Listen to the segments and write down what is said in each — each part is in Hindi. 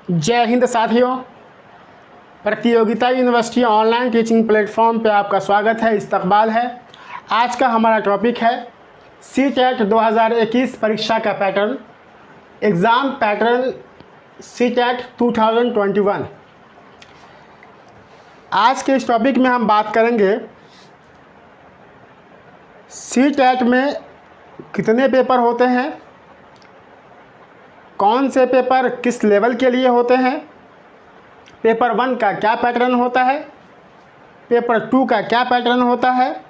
जय हिंद साथियों। प्रतियोगिता यूनिवर्सिटी ऑनलाइन टीचिंग प्लेटफॉर्म पे आपका स्वागत है, इस्तकबाल है। आज का हमारा टॉपिक है CTET 2021 परीक्षा का पैटर्न, एग्ज़ाम पैटर्न CTET 2021। आज के इस टॉपिक में हम बात करेंगे CTET में कितने पेपर होते हैं, कौन से पेपर किस लेवल के लिए होते हैं, पेपर 1 का क्या पैटर्न होता है, पेपर 2 का क्या पैटर्न होता है,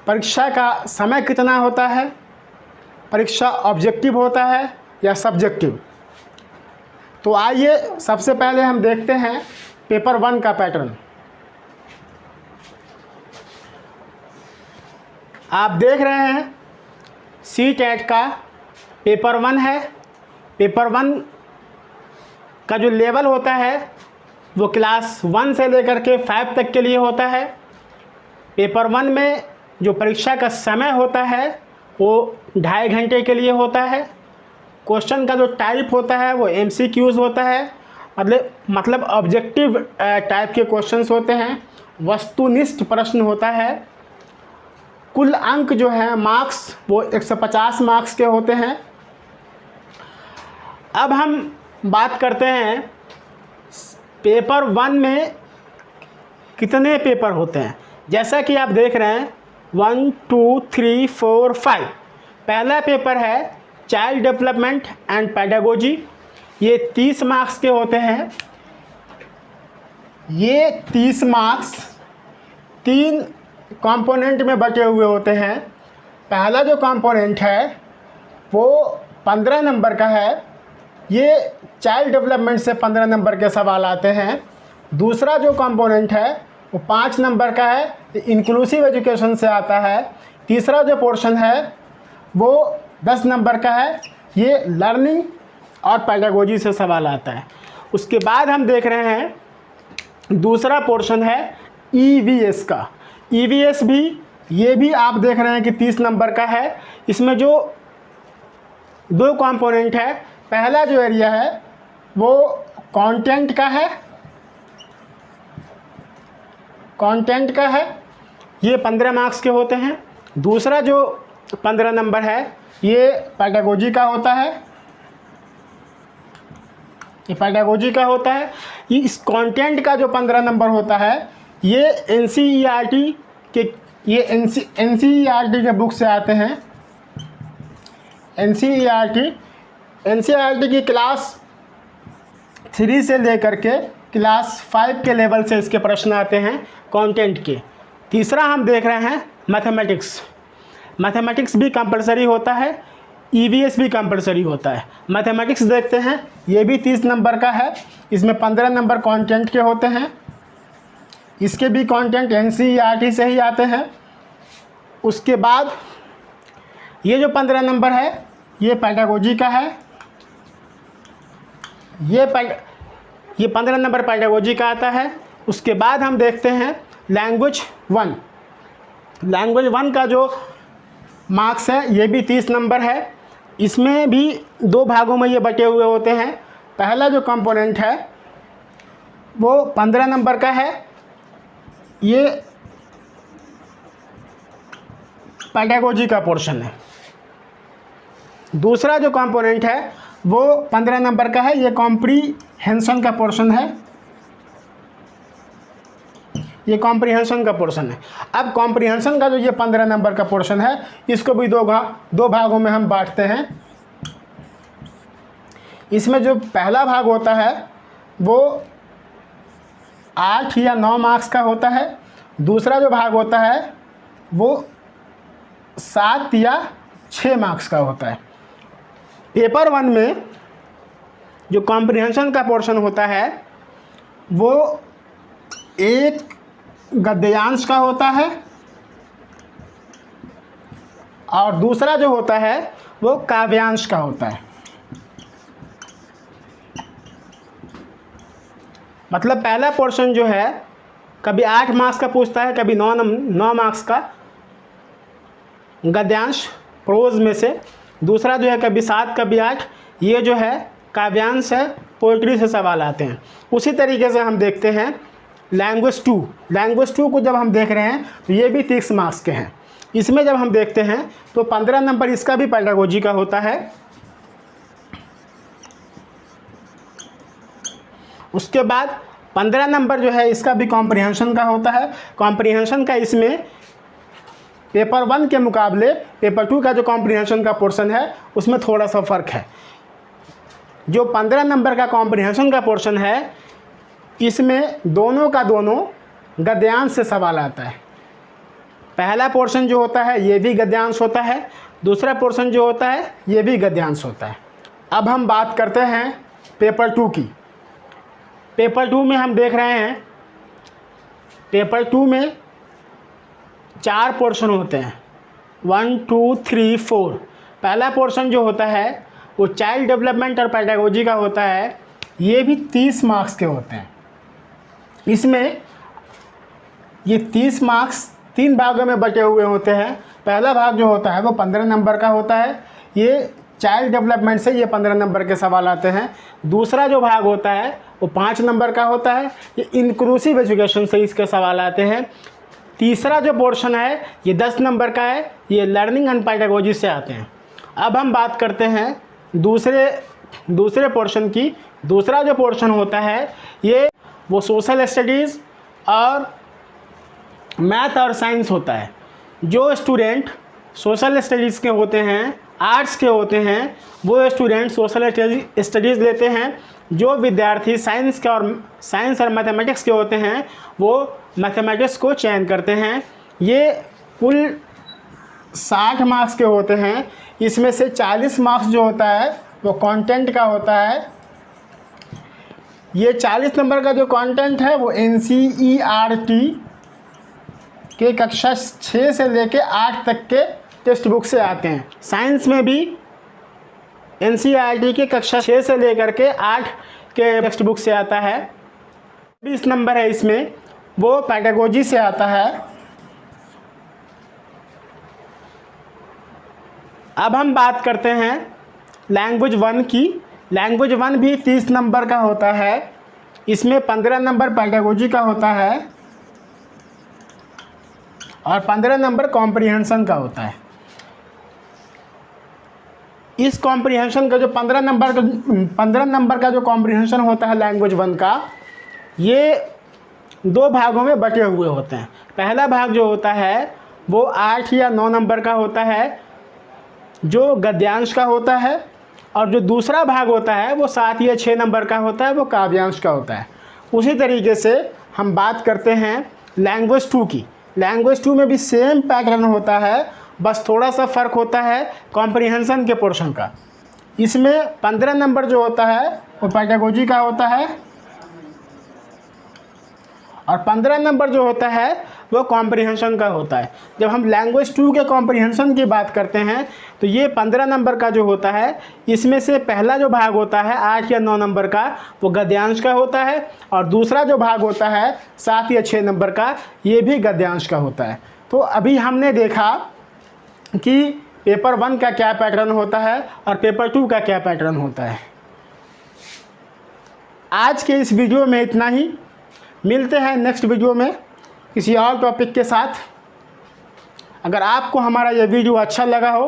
परीक्षा का समय कितना होता है, परीक्षा ऑब्जेक्टिव होता है या सब्जेक्टिव। तो आइए सबसे पहले हम देखते हैं पेपर 1 का पैटर्न। आप देख रहे हैं CTET का पेपर 1 है। पेपर 1 का जो लेवल होता है वो क्लास 1 से लेकर के 5 तक के लिए होता है। पेपर 1 में जो परीक्षा का समय होता है वो 2.5 घंटे के लिए होता है। क्वेश्चन का जो टाइप होता है वो MCQs होता है, मतलब ऑब्जेक्टिव टाइप के क्वेश्चंस होते हैं, वस्तुनिष्ठ प्रश्न होता है। कुल अंक जो है मार्क्स वो 150 मार्क्स के होते हैं। अब हम बात करते हैं पेपर 1 में कितने पेपर होते हैं। जैसा कि आप देख रहे हैं 1 2 3 4 5। पहला पेपर है चाइल्ड डेवलपमेंट एंड पेडागोजी, ये 30 मार्क्स के होते हैं। ये 30 मार्क्स 3 कंपोनेंट में बटे हुए होते हैं। पहला जो कंपोनेंट है वो 15 नंबर का है, ये चाइल्ड डेवलपमेंट से 15 नंबर के सवाल आते हैं। दूसरा जो कंपोनेंट है वो 5 नंबर का है, इंक्लूसिव एजुकेशन से आता है। तीसरा जो पोर्शन है वो 10 नंबर का है, ये लर्निंग और पेडागोजी से सवाल आता है। उसके बाद हम देख रहे हैं दूसरा पोर्शन है EVS का। EVS भी ये भी आप देख रहे हैं कि 30 नंबर का है। इसमें जो 2 कंपोनेंट है, पहला जो एरिया है वो कंटेंट का है, ये 15 मार्क्स के होते हैं। दूसरा जो 15 नंबर है ये पेडागोजी का होता है, ये पेडागोजी का होता है। ये इस कंटेंट का जो 15 नंबर होता है ये NCERT के बुक से आते हैं। NCERT की क्लास 3 से लेकर के क्लास 5 के लेवल से इसके प्रश्न आते हैं कंटेंट के। तीसरा हम देख रहे हैं मैथमेटिक्स भी कंपलसरी होता है, EVS भी कंपलसरी होता है। मैथमेटिक्स देखते हैं, ये भी 30 नंबर का है, इसमें 15 नंबर कंटेंट के होते हैं। इसके भी कंटेंट NCERT से ही आते हैं। उसके बाद ये जो 15 नंबर है ये पेडागोजी का है, ये 15 नंबर पेडागोजी का आता है। उसके बाद हम देखते हैं लैंग्वेज 1 का जो मार्क्स है ये भी 30 नंबर है। इसमें भी 2 भागों में ये बटे हुए होते हैं। पहला जो कंपोनेंट है वो 15 नंबर का है, ये पेडागोजी का पोर्शन है। दूसरा जो कंपोनेंट है वो 15 नंबर का है, ये कॉम्प्रीहेंशन का पोर्शन है, ये कॉम्प्रीहेंशन का पोर्शन है। अब कॉम्प्रीहेंशन का जो ये 15 नंबर का पोर्शन है इसको भी 2 भागों में हम बांटते हैं। इसमें जो पहला भाग होता है वो 8 या 9 मार्क्स का होता है। दूसरा जो भाग होता है वो 7 या 6 मार्क्स का होता है। पेपर 1 में जो कॉम्प्रीहेंशन का पोर्शन होता है वो एक गद्यांश का होता है और दूसरा जो होता है वो काव्यांश का होता है। मतलब पहला पोर्शन जो है कभी 8 मार्क्स का पूछता है, कभी 9 मार्क्स का गद्यांश प्रोज में से। दूसरा जो है कभी 7 कभी 8, ये जो है काव्यांश है, पोइट्री से सवाल आते हैं। उसी तरीके से हम देखते हैं लैंग्वेज 2। लैंग्वेज 2 को जब हम देख रहे हैं तो ये भी 30 मार्क्स के हैं। इसमें जब हम देखते हैं तो 15 नंबर इसका भी पेडागोजी का होता है। उसके बाद 15 नंबर जो है इसका भी कॉम्प्रिहेंशन का होता है। कॉम्प्रिहेंशन का इसमें पेपर 1 के मुकाबले पेपर 2 का जो कॉम्प्रिहेंशन का पोर्शन है उसमें थोड़ा सा फ़र्क है। जो 15 नंबर का कॉम्प्रिहेंशन का पोर्शन है इसमें दोनों का दोनों गद्यांश से सवाल आता है। पहला पोर्शन जो होता है ये भी गद्यांश होता है, दूसरा पोर्शन जो होता है ये भी गद्यांश होता है। अब हम बात करते हैं पेपर 2 की। पेपर 2 में हम देख रहे हैं, पेपर 2 में 4 पोर्शन होते हैं, 1 2 3 4। पहला पोर्शन जो होता है वो चाइल्ड डेवलपमेंट और पेडागोजी का होता है। ये भी 30 मार्क्स के होते हैं। इसमें ये 30 मार्क्स 3 भागों में बटे हुए होते हैं। पहला भाग जो होता है वो 15 नंबर का होता है। ये चाइल्ड डेवलपमेंट से ये 15 नंबर के सवाल आते हैं। दूसरा जो भाग होता है वो 5 नंबर का होता है। ये इंक्लूसिव एजुकेशन से इसके सवाल आते हैं। तीसरा जो पोर्शन है ये 10 नंबर का है, ये लर्निंग एंड पेडागोजी से आते हैं। अब हम बात करते हैं दूसरे पोर्शन की। दूसरा जो पोर्शन होता है ये वो सोशल स्टडीज़ और मैथ और साइंस होता है। जो स्टूडेंट सोशल स्टडीज़ के होते हैं, आर्ट्स के होते हैं, वो स्टूडेंट सोशल स्टडीज़ लेते हैं। जो विद्यार्थी साइंस और मैथमेटिक्स के होते हैं वो मैथमेटिक्स को चयन करते हैं। ये कुल 60 मार्क्स के होते हैं। इसमें से 40 मार्क्स जो होता है वो कंटेंट का होता है। ये 40 नंबर का जो कंटेंट है वो NCERT के कक्षा 6 से लेके 8 तक के टेक्स्ट बुक से आते हैं। साइंस में भी NCERT के कक्षा 6 से लेकर के 8 के टेक्स्ट बुक से आता है। 20 नंबर है इसमें वो पेडागोजी से आता है। अब हम बात करते हैं लैंग्वेज 1 की। लैंग्वेज 1 भी 30 नंबर का होता है। इसमें 15 नंबर पेडागोजी का होता है और 15 नंबर कॉम्प्रिहेंशन का होता है। इस कॉम्प्रिहेंशन का जो 15 नंबर का जो कॉम्प्रिहेंशन होता है लैंग्वेज 1 का, ये 2 भागों में बटे हुए होते हैं। पहला भाग जो होता है वो 8 या 9 नंबर का होता है जो गद्यांश का होता है, और जो दूसरा भाग होता है वो 7 या 6 नंबर का होता है, वो काव्यांश का होता है। उसी तरीके से हम बात करते हैं लैंग्वेज 2 की। लैंग्वेज 2 में भी सेम पैटर्न होता है, बस थोड़ा सा फ़र्क होता है कॉम्प्रिहेंशन के पोर्शन का। इसमें 15 नंबर जो होता है वो पेडागोजी का होता है और 15 नंबर जो होता है वो कॉम्प्रिहेंशन का होता है। जब हम लैंग्वेज 2 के कॉम्प्रिहेंशन की बात करते हैं तो ये 15 नंबर का जो होता है इसमें से पहला जो भाग होता है 8 या 9 नंबर का वो गद्यांश का होता है, और दूसरा जो भाग होता है 7 या 6 नंबर का ये भी गद्यांश का होता है। तो अभी हमने देखा कि पेपर 1 का क्या पैटर्न होता है और पेपर 2 का क्या पैटर्न होता है। आज के इस वीडियो में इतना ही। मिलते हैं नेक्स्ट वीडियो में किसी और टॉपिक के साथ। अगर आपको हमारा यह वीडियो अच्छा लगा हो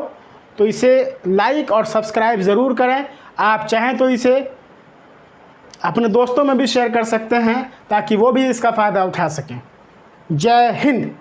तो इसे लाइक और सब्सक्राइब ज़रूर करें। आप चाहें तो इसे अपने दोस्तों में भी शेयर कर सकते हैं ताकि वो भी इसका फ़ायदा उठा सकें। जय हिंद।